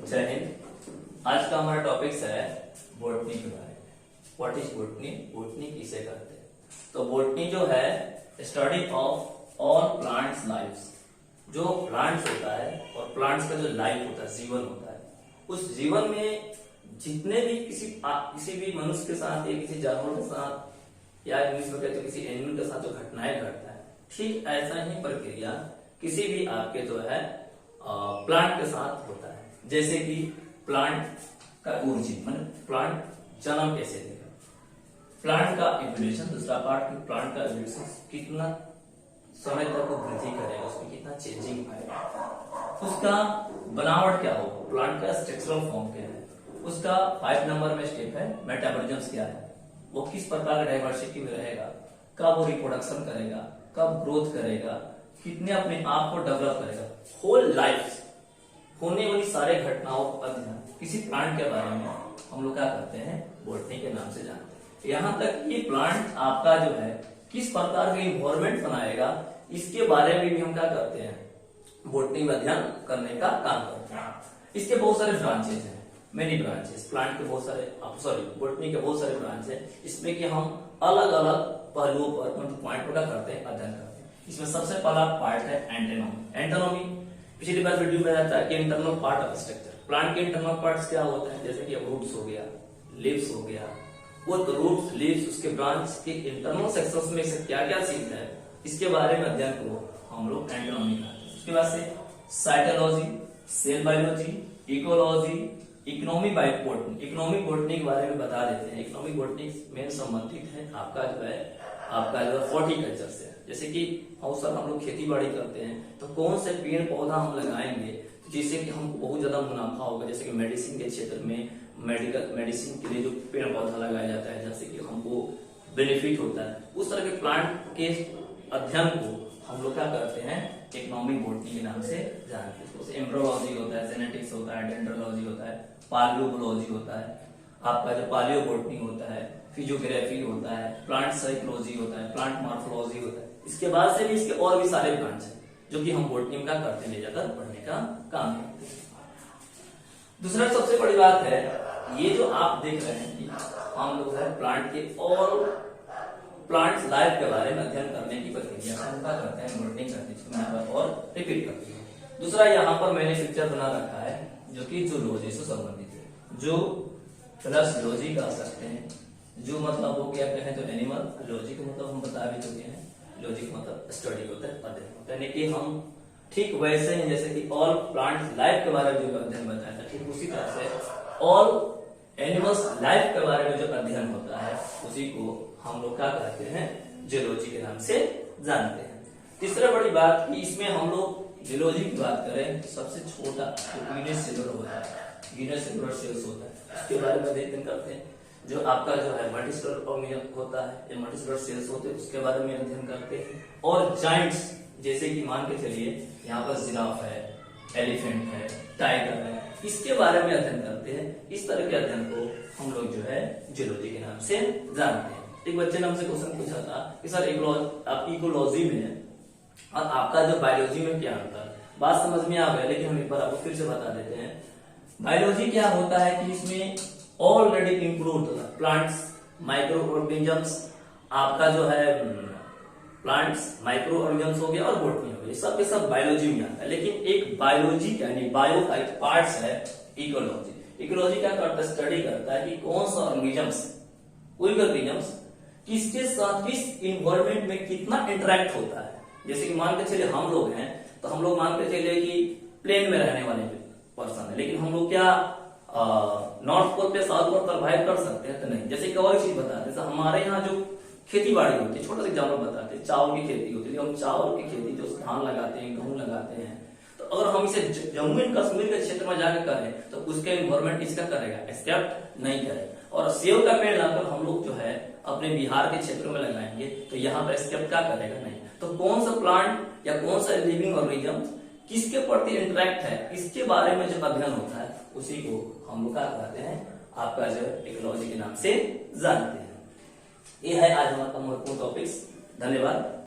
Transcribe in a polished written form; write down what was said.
जय हिंद। आज का हमारा टॉपिक्स है बोटनी के बारे में। What is botany? बोटनी किसे कहते हैं? तो बोटनी जो है study of all plants lives. जो प्लांट्स होता है और प्लांट्स का जो लाइफ होता है, जीवन होता है, उस जीवन में जितने भी किसी भी मनुष्य के साथ या किसी जानवर के साथ या इंग्लिश में कहते हैं किसी एनिमल के साथ जो घटनाएं घटता है, ठीक ऐसा ही प्रक्रिया किसी भी आपके जो है प्लांट के साथ होता है। जैसे कि प्लांट का ओरिजिन माने प्लांट जन्म कैसे लेगा, प्लांट का इवोल्यूशन, दूसरा पार्ट की प्लांट का इवोल्यूशन कितना समय तक वो वृद्धि करेगा, उसमें कितना चेंजिंग आएगा, उसका बनावट क्या हो, प्लांट का स्ट्रक्चरल फॉर्म क्या है, उसका 5 नंबर में स्टेप है मेटाबॉलिज्म क्या है, वो किस प्रकार का डाइवर्सिटी में रहेगा, कब वो रिप्रोडक्शन करेगा, कब ग्रोथ करेगा, कितने अपने आप को डेवलप करेगा, होल लाइफ होने वाली सारे घटनाओं का अध्ययन किसी प्लांट के बारे में हम लोग क्या करते हैं, बोटनी के नाम से जानते हैं। यहाँ तक ये प्लांट आपका जो है किस प्रकार का इन्वायरमेंट बनाएगा, इसके बारे में भी हम क्या करते हैं, बोटनी में अध्ययन करने का काम करते हैं। इसके बहुत सारे ब्रांचेस हैं, मेनी ब्रांचेस, प्लांट के बहुत सारे बोटनी के बहुत सारे ब्रांच है, इसमें कि हम अलग अलग पहलुओं पर मतलब पॉइंट पर करते हैं, अध्ययन करते हैं। इसमें सबसे पहला पार्ट है एंटोनॉमी। एंटोनॉमी पिछली बार वीडियो में रहता है कि internal part of structure. Plant के इंटरनल पार्ट्स क्या होते हैं, जैसे कि रूट्स हो गया, लीव्स हो गया, वो रूट्स, लीव्स, उसके ब्रांच के इंटरनल सेक्शंस में से क्या क्या चीज है, इसके बारे में अध्ययन को हम लोग एंटोनॉमी कहते हैं। उसके बाद से cytology, cell biology, ecology, economic botany. Economic botany के बारे में बता देते हैं। इकोनॉमिक बोटनी में संबंधित है आपका जो है हॉर्टिकल्चर से। जैसे कि हम लोग खेती बाड़ी करते हैं तो कौन से पेड़ पौधा हम लगाएंगे जिससे कि हमको बहुत ज्यादा मुनाफा होगा। जैसे कि मेडिसिन के क्षेत्र में मेडिसिन के लिए जो पेड़ पौधा लगाया जाता है, जैसे कि हमको बेनिफिट होता है, उस तरह के प्लांट के अध्ययन को हम लोग क्या करते हैं, इकोनॉमिक बोटनी के नाम से जानते हैं। उसमें एम्ब्रोलॉजी होता है, जेनेटिक्स होता है, डेंड्रोलॉजी होता है, पालियोलॉजी होता है, आपका जो पालियो बोटनी होता है, फिजियोग्राफी होता है, प्लांट साइकोलॉजी होता है, प्लांट मॉर्फोलॉजी होता है। इसके बाद से भी इसके और भी सारे ब्रांच हैं जो कि हम बोटनी में क्या करते हैं, ले जाकर पढ़ने का काम करते हैं। दूसरा सबसे बड़ी बात है, ये जो आप देख रहे हैं कि हम लोग है प्लांट के और प्लांट्स लाइफ के बारे में अध्ययन करने की प्रक्रिया हम क्या करते हैं, बोटनी करते हैं, इसको यहाँ पर और रिपीट करते हैं। दूसरा यहाँ पर मैंने पिक्चर बना रखा है जो कि जूलॉजी से संबंधित है, जो प्लस लॉजी कह सकते हैं। जो मतलब वो क्या कहें तो एनिमल, लॉजी का मतलब हम बता भी चुके हैं, लॉजी का मतलब स्टडी होता है, अध्ययन होता है। यानी कि हम ठीक वैसे ही जैसे कि ऑल प्लांट्स लाइफ के बारे में जो अध्ययन बताया था, ठीक उसी तरह से ऑल एनिमल्स लाइफ के बारे में जो अध्ययन होता है उसी को हम लोग क्या कहते हैं, जूलॉजी के नाम से जानते हैं। तीसरा बड़ी बात कि इसमें हम लोग जूलॉजी की बात करें तो सबसे छोटा जो यूनिसेलुलर होता है, यूनिसेलुलर सेल्स होता है, उसके बारे में अध्ययन करते हैं। जो आपका जो है मल्टीसेलुलर ऑर्गेनिज्म होता है या मल्टीसेलुलर सेल्स होते हैं, उसके बारे में अध्ययन करते हैं। और जाइंट्स जैसे कि मान के चलिए यहाँ पर जिराफ है, एलिफेंट है, टाइगर है, इसके बारे में अध्ययन करते हैं। इस तरह के अध्ययन को हम लोग जो है जूलॉजी के नाम से जानते हैं। एक बच्चे ने हमसे क्वेश्चन पूछा था कि सर आप इकोलॉजी में और आपका जो बायोलॉजी में क्या होता है, बात समझ में आ गया, लेकिन हम एक बार आपको फिर से बता देते हैं। बायोलॉजी क्या होता है कि इसमें already include plants, micro organisms, आपका जो है प्लांट्स, माइक्रो ऑर्गेनिजम्स हो गया और बोटनी हो गया, सब के सब बायोलॉजी में आता है। लेकिन एक बायोलॉजी यानी बायो का एक पार्ट है इकोलॉजी। इकोलॉजी क्या करता है, स्टडी करता है कि कौन सा ऑर्गेनिजम्स, कोई ऑर्गेनिजम्स किसके साथ किस इन्वायरमेंट में कितना इंटरेक्ट होता है। जैसे कि मान के चलिए हम लोग हैं तो हम लोग मान के चलिए कि प्लेन में रहने वाले पर्सन है, लेकिन हम लोग क्या नॉर्थ पोल पे साउथ पोल सर्वाइव कर सकते हैं तो नहीं। जैसे कि और चीज बताते हैं, हमारे यहाँ जो खेती बाड़ी होती है, छोटा सा एग्जाम्पल बताते हैं, चावल की खेती होती है। हम चावल की खेती जो धान लगाते हैं, गेहूं लगाते हैं, तो अगर हम इसे जम्मू एंड कश्मीर के क्षेत्र में जाकर करें तो उसका इन्वायरमेंट इसका करेगा, एक्सेप्ट नहीं करेगा। और सेब का पेड़ लाकर हम लोग जो है अपने बिहार के क्षेत्र में लगाएंगे तो यहाँ पर एक्सेप्ट क्या करेगा, नहीं। तो कौन सा प्लांट या कौन सा लिविंग ऑर्गेनिज्म किसके प्रति इंटरेक्ट है, इसके बारे में जो अध्ययन होता है उसी को हम लोग क्या कहते हैं, आपका जो इकोलॉजी के नाम से जानते हैं। ये है आज हमारा महत्वपूर्ण टॉपिक्स। धन्यवाद।